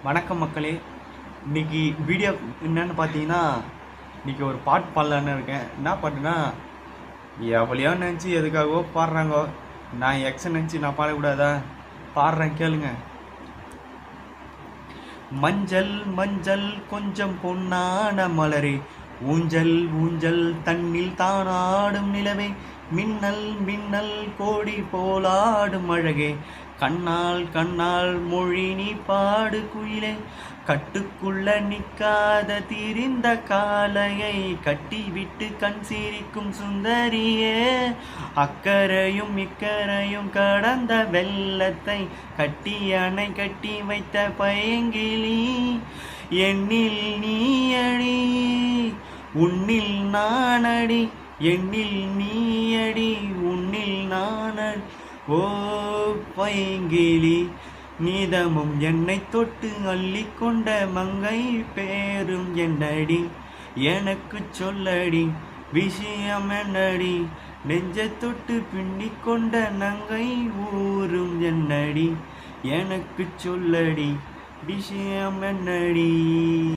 வணக்கம் மக்களே. இன்னைக்கு வீடியோ என்னன்னு பார்த்தீங்கன்னா, இன்னைக்கு ஒரு பாட்டு பாடலான்னு இருக்கேன். என்ன பாட்டுனா, எவ்வளையோ நினச்சி எதுக்காகவோ பாடுறாங்கோ, நான் எக்ஸை நினச்சி நான் பாடக்கூடாதா? பாடுறேன் கேளுங்க. மஞ்சள் மஞ்சள் கொஞ்சம் பொன்னான மலரே, ஊஞ்சல் ஊஞ்சல் தன்னில் தானாடும் நிலவே, மின்னல் மின்னல் கோடி போலாடும் அழகே, கண்ணால் கண்ணால் மொழி நீ பாடு குயிலே, கட்டுக்குள்ள நிற்காத திரிந்த காலையை கட்டிவிட்டு கண் சிரிக்கும் சுந்தரியே, அக்கரையும் இக்கரையும் கடந்த வெள்ளத்தை கட்டி அணை கட்டி வைத்த பைங்கிளி, எண்ணில் நீயடி உன்னில் நானடி, எண்ணில் நீயடி உன்னில் நானடி, ஓ பைங்கிளி, நீதமும் என்னை தொட்டு அள்ளிக்கொண்ட மங்கை பேரும் என்னடி, எனக்கு சொல்லடி விஷயம் என்னடி, நெஞ்சை தொட்டு பின்னிக்கொண்ட நங்கை ஊரும் என்னடி, எனக்கு சொல்லடி விஷயம் என்னடி.